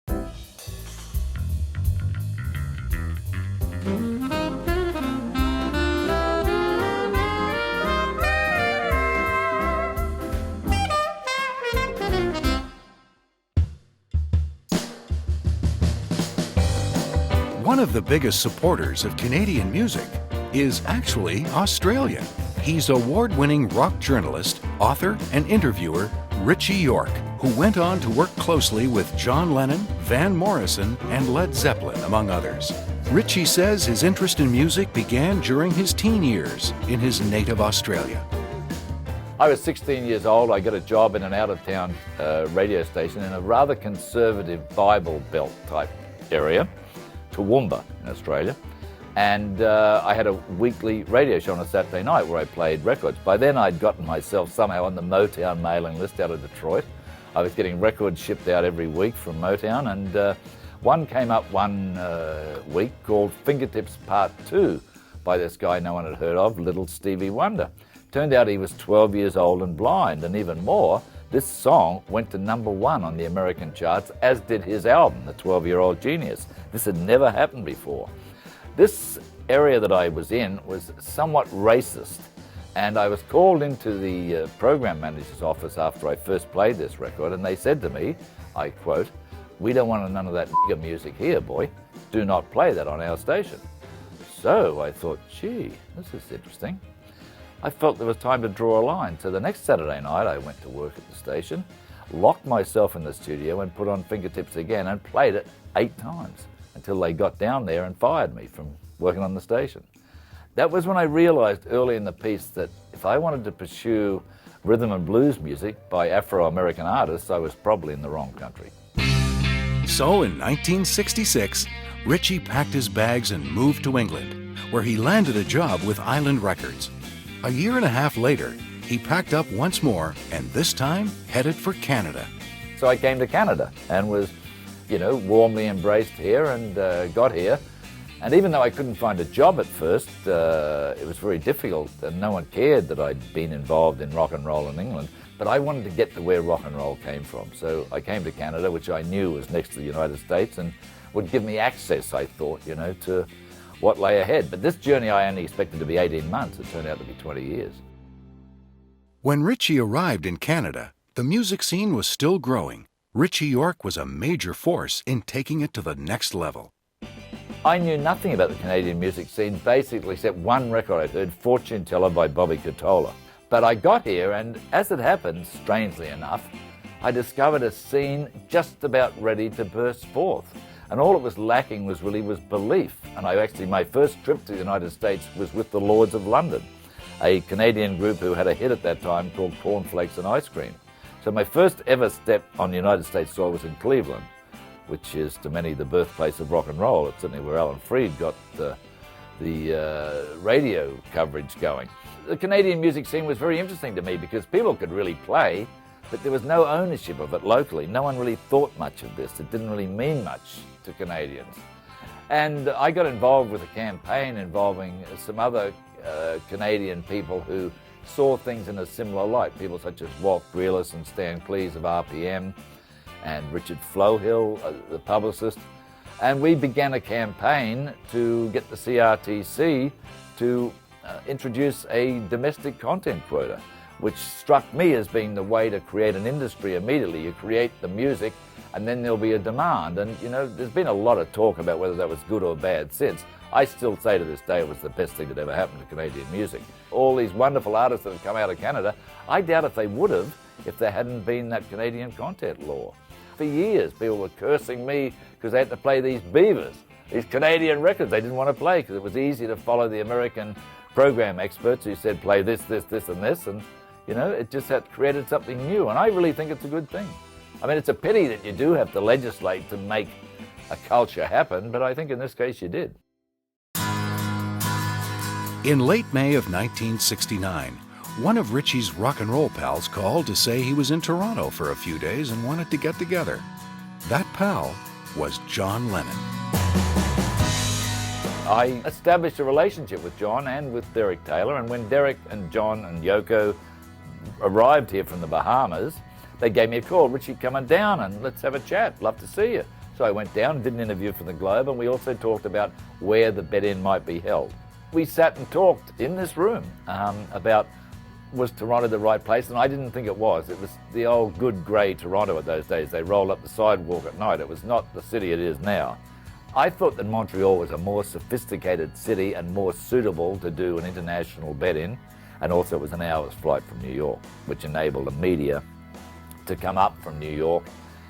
One of the biggest supporters of Canadian music is actually Australian. He's award-winning rock journalist, author, and interviewer Ritchie Yorke, who went on to work closely with John Lennon, Van Morrison, and Led Zeppelin, among others. Ritchie says his interest in music began during his teen years in his native Australia. I was 16 years old. I got a job in an out-of-town radio station in a rather conservative Bible Belt type area, Toowoomba in Australia. And I had a weekly radio show on a Saturday night where I played records. By then I'd gotten myself somehow on the Motown mailing list out of Detroit. I was getting records shipped out every week from Motown, and one came up one week called Fingertips Part 2 by this guy no one had heard of, Little Stevie Wonder. Turned out he was 12 years old and blind, and even more, this song went to #1 on the American charts, as did his album, The 12-Year-Old Genius. This had never happened before. This area that I was in was somewhat racist, and I was called into the program manager's office after I first played this record, and they said to me, I quote, "We don't want none of that nigger music here, boy. Do not play that on our station." So I thought, gee, this is interesting. I felt there was time to draw a line. So the next Saturday night I went to work at the station, locked myself in the studio and put on Fingertips again and played it 8 times until they got down there and fired me from working on the station. That was when I realized early in the piece that if I wanted to pursue rhythm and blues music by Afro-American artists, I was probably in the wrong country. So in 1966, Ritchie packed his bags and moved to England, where he landed a job with Island Records. A year and a half later, he packed up once more and this time headed for Canada. So I came to Canada and was, warmly embraced here and got here. And even though I couldn't find a job at first, it was very difficult and no one cared that I'd been involved in rock and roll in England. But I wanted to get to where rock and roll came from. So I came to Canada, which I knew was next to the United States and would give me access, I thought, to what lay ahead. But this journey I only expected to be 18 months. It turned out to be 20 years. When Ritchie arrived in Canada, the music scene was still growing. Ritchie Yorke was a major force in taking it to the next level. I knew nothing about the Canadian music scene, basically, except one record I'd heard, Fortune Teller by Bobby Catola. But I got here, and as it happened, strangely enough, I discovered a scene just about ready to burst forth. And all it was lacking was belief. And my first trip to the United States was with the Lords of London, a Canadian group who had a hit at that time called Cornflakes and Ice Cream. So my first ever step on United States soil was in Cleveland, which is to many the birthplace of rock and roll. It's certainly where Alan Freed got the radio coverage going. The Canadian music scene was very interesting to me because people could really play, but there was no ownership of it locally. No one really thought much of this. It didn't really mean much to Canadians. And I got involved with a campaign involving some other Canadian people who saw things in a similar light. People such as Walt Grealis and Stan Cleese of RPM and Richard Flowhill, the publicist. And we began a campaign to get the CRTC to introduce a domestic content quota, which struck me as being the way to create an industry immediately. You create the music and then there'll be a demand. And there's been a lot of talk about whether that was good or bad since. I still say to this day it was the best thing that ever happened to Canadian music. All these wonderful artists that have come out of Canada, I doubt if they would have if there hadn't been that Canadian content law. For years, people were cursing me because they had to play these beavers, these Canadian records they didn't want to play because it was easy to follow the American program experts who said play this, this, this, and this, and it just had created something new, and I really think it's a good thing. I mean, it's a pity that you do have to legislate to make a culture happen, but I think in this case you did. In late May of 1969, one of Ritchie's rock and roll pals called to say he was in Toronto for a few days and wanted to get together. That pal was John Lennon. I established a relationship with John and with Derek Taylor, and when Derek and John and Yoko arrived here from the Bahamas, they gave me a call. "Ritchie, coming down and let's have a chat. Love to see you." So I went down, did an interview for the Globe, and we also talked about where the bed-in might be held. We sat and talked in this room about, was Toronto the right place? And I didn't think it was. It was the old good grey Toronto at those days. They rolled up the sidewalk at night. It was not the city it is now. I thought that Montreal was a more sophisticated city and more suitable to do an international bed-in, and also it was an hour's flight from New York, which enabled the media to come up from New York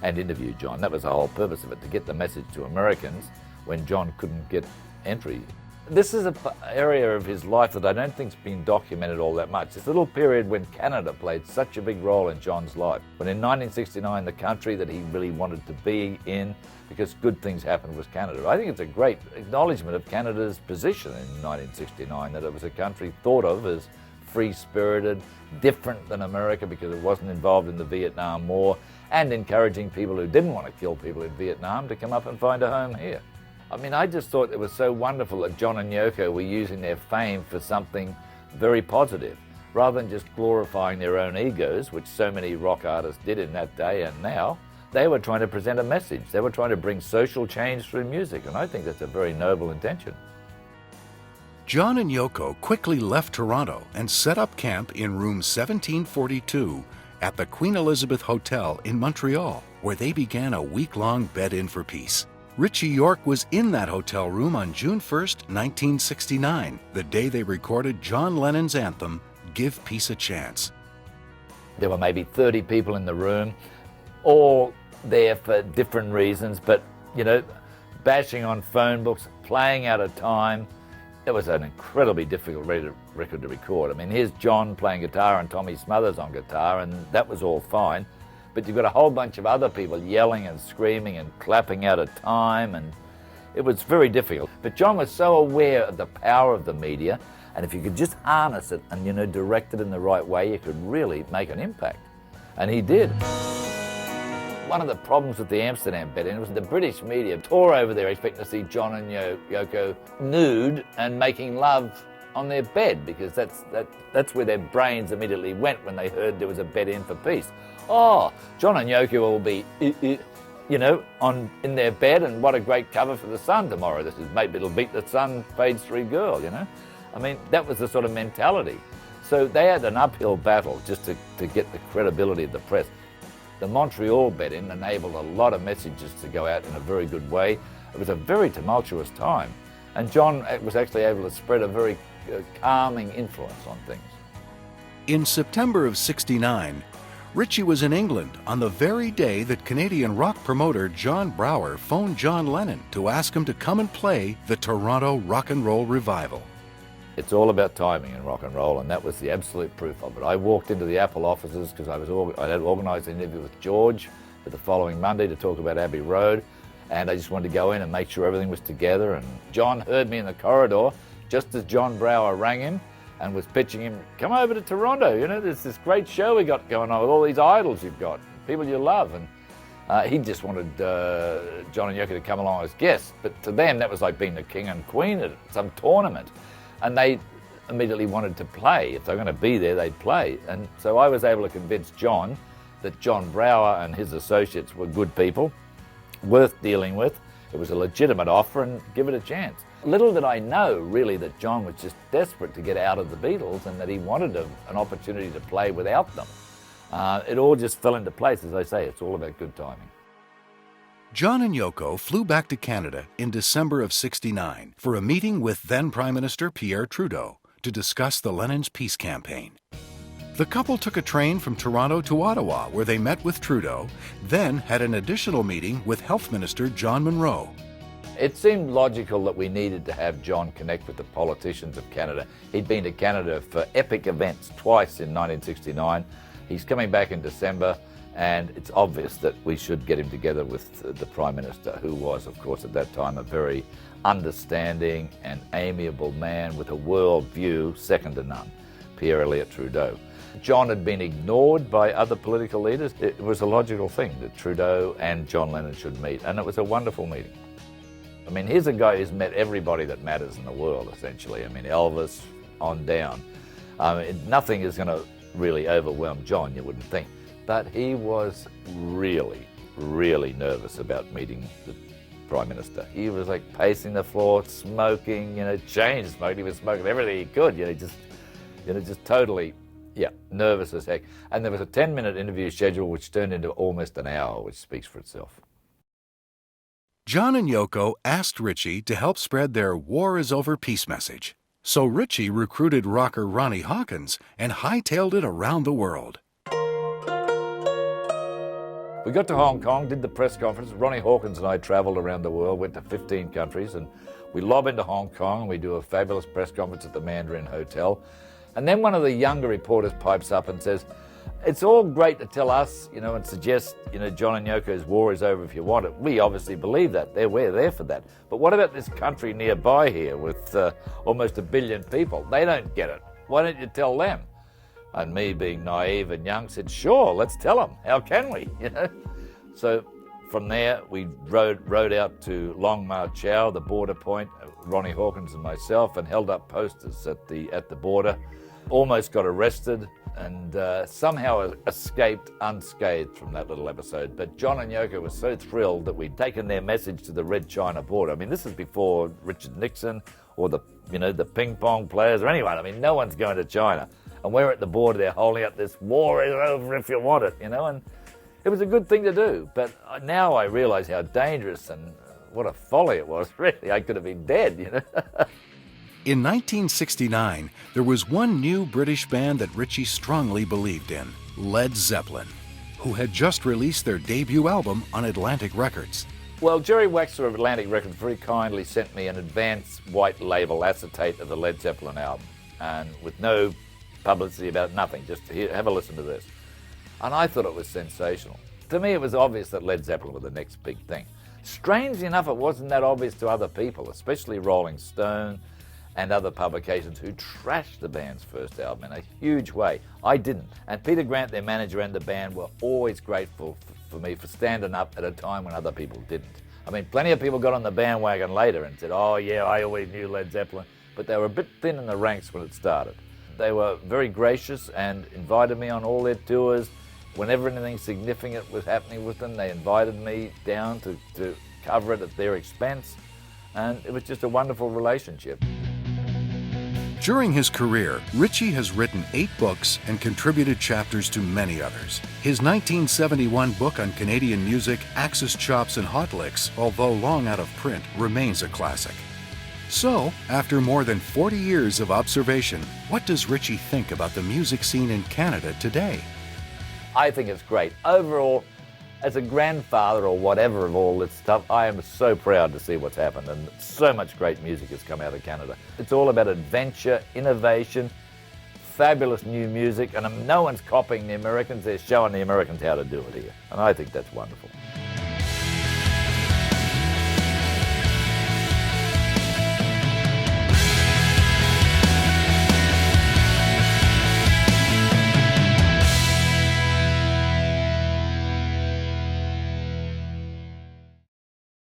and interview John. That was the whole purpose of it, to get the message to Americans when John couldn't get entry. This is an area of his life that I don't think's been documented all that much. This little period when Canada played such a big role in John's life. When in 1969, the country that he really wanted to be in, because good things happened, was Canada. I think it's a great acknowledgement of Canada's position in 1969, that it was a country thought of as free-spirited, different than America because it wasn't involved in the Vietnam War, and encouraging people who didn't want to kill people in Vietnam to come up and find a home here. I mean, I just thought it was so wonderful that John and Yoko were using their fame for something very positive, rather than just glorifying their own egos, which so many rock artists did in that day and now. They were trying to present a message. They were trying to bring social change through music, and I think that's a very noble intention. John and Yoko quickly left Toronto and set up camp in room 1742 at the Queen Elizabeth Hotel in Montreal, where they began a week-long bed-in for peace. Ritchie Yorke was in that hotel room on June 1st, 1969, the day they recorded John Lennon's anthem, Give Peace a Chance. There were maybe 30 people in the room, all there for different reasons, but, you know, bashing on phone books, playing out of time. It was an incredibly difficult record to record. I mean, here's John playing guitar and Tommy Smothers on guitar, and that was all fine. But you've got a whole bunch of other people yelling and screaming and clapping out of time, and it was very difficult. But John was so aware of the power of the media, and if you could just harness it and, you know, direct it in the right way, you could really make an impact. And he did. One of the problems with the Amsterdam bed-in was the British media tore over there expecting to see John and Yoko nude and making love on their bed, because that's where their brains immediately went when they heard there was a bed-in for peace. Oh, John and Yoko will be, you know, in their bed, and what a great cover for The Sun tomorrow. This is, maybe it'll beat The Sun Page 3 Girl, you know. I mean, that was the sort of mentality. So they had an uphill battle just to get the credibility of the press. The Montreal bed-in enabled a lot of messages to go out in a very good way. It was a very tumultuous time, and John was actually able to spread a very calming influence on things. In September of '69, Ritchie was in England on the very day that Canadian rock promoter John Brower phoned John Lennon to ask him to come and play the Toronto Rock and Roll Revival. It's all about timing in rock and roll, and that was the absolute proof of it. I walked into the Apple offices because I had organised an interview with George for the following Monday to talk about Abbey Road, and I just wanted to go in and make sure everything was together. And John heard me in the corridor just as John Brower rang him and was pitching him, come over to Toronto, you know, there's this great show we got going on with all these idols you've got, people you love. And he just wanted John and Yoko to come along as guests, but to them that was like being the king and queen at some tournament. And they immediately wanted to play. If they were going to be there, they'd play. And so I was able to convince John that John Brower and his associates were good people, worth dealing with. It was a legitimate offer, and give it a chance. Little did I know, really, that John was just desperate to get out of the Beatles and that he wanted an opportunity to play without them. It all just fell into place. As I say, it's all about good timing. John and Yoko flew back to Canada in December of '69 for a meeting with then Prime Minister Pierre Trudeau to discuss the Lennon's peace campaign. The couple took a train from Toronto to Ottawa, where they met with Trudeau, then had an additional meeting with Health Minister John Munro. It seemed logical that we needed to have John connect with the politicians of Canada. He'd been to Canada for epic events twice in 1969. He's coming back in December, and it's obvious that we should get him together with the Prime Minister, who was, of course, at that time a very understanding and amiable man with a world view second to none, Pierre Trudeau. John had been ignored by other political leaders. It was a logical thing that Trudeau and John Lennon should meet, and it was a wonderful meeting. I mean, here's a guy who's met everybody that matters in the world, essentially. I mean, Elvis on down. Nothing is going to really overwhelm John, you wouldn't think. But he was really really nervous about meeting the Prime Minister. He was like pacing the floor, smoking, chain smoking. He was smoking everything he could, just totally, nervous as heck. And there was a 10-minute interview schedule which turned into almost an hour, which speaks for itself. John and Yoko asked Ritchie to help spread their war is over peace message. So Ritchie recruited rocker Ronnie Hawkins and hightailed it around the world. We got to Hong Kong, did the press conference. Ronnie Hawkins and I travelled around the world, went to 15 countries, and we lob into Hong Kong and we do a fabulous press conference at the Mandarin Hotel. And then one of the younger reporters pipes up and says, it's all great to tell us, and suggest, John and Yoko's war is over if you want it. We obviously believe that. We're there for that. But what about this country nearby here with almost 1 billion people? They don't get it. Why don't you tell them? And me, being naive and young, said, sure, let's tell them. How can we, So from there, we rode out to Long Ma Chau, the border point, Ronnie Hawkins and myself, and held up posters at the border. Almost got arrested and somehow escaped unscathed from that little episode. But John and Yoko were so thrilled that we'd taken their message to the Red China border. I mean, this is before Richard Nixon or the ping pong players or anyone. I mean, no one's going to China. And we're at the border, they're holding up this war is over if you want it, and it was a good thing to do. But now I realise how dangerous and what a folly it was, really. I could have been dead, In 1969, there was one new British band that Ritchie strongly believed in, Led Zeppelin, who had just released their debut album on Atlantic Records. Well, Jerry Waxer of Atlantic Records very kindly sent me an advance white label acetate of the Led Zeppelin album, and with no publicity about nothing, just have a listen to this. And I thought it was sensational. To me, it was obvious that Led Zeppelin were the next big thing. Strangely enough, it wasn't that obvious to other people, especially Rolling Stone and other publications who trashed the band's first album in a huge way. I didn't. And Peter Grant, their manager, and the band were always grateful for me for standing up at a time when other people didn't. I mean, plenty of people got on the bandwagon later and said, oh yeah, I always knew Led Zeppelin, but they were a bit thin in the ranks when it started. They were very gracious and invited me on all their tours. Whenever anything significant was happening with them, they invited me down to cover it at their expense. And it was just a wonderful relationship. During his career, Ritchie has written 8 books and contributed chapters to many others. His 1971 book on Canadian music, Axis Chops and Hot Licks, although long out of print, remains a classic. So, after more than 40 years of observation, what does Ritchie think about the music scene in Canada today? I think it's great. Overall, as a grandfather or whatever of all this stuff, I am so proud to see what's happened, and so much great music has come out of Canada. It's all about adventure, innovation, fabulous new music, and no one's copying the Americans, they're showing the Americans how to do it here. And I think that's wonderful.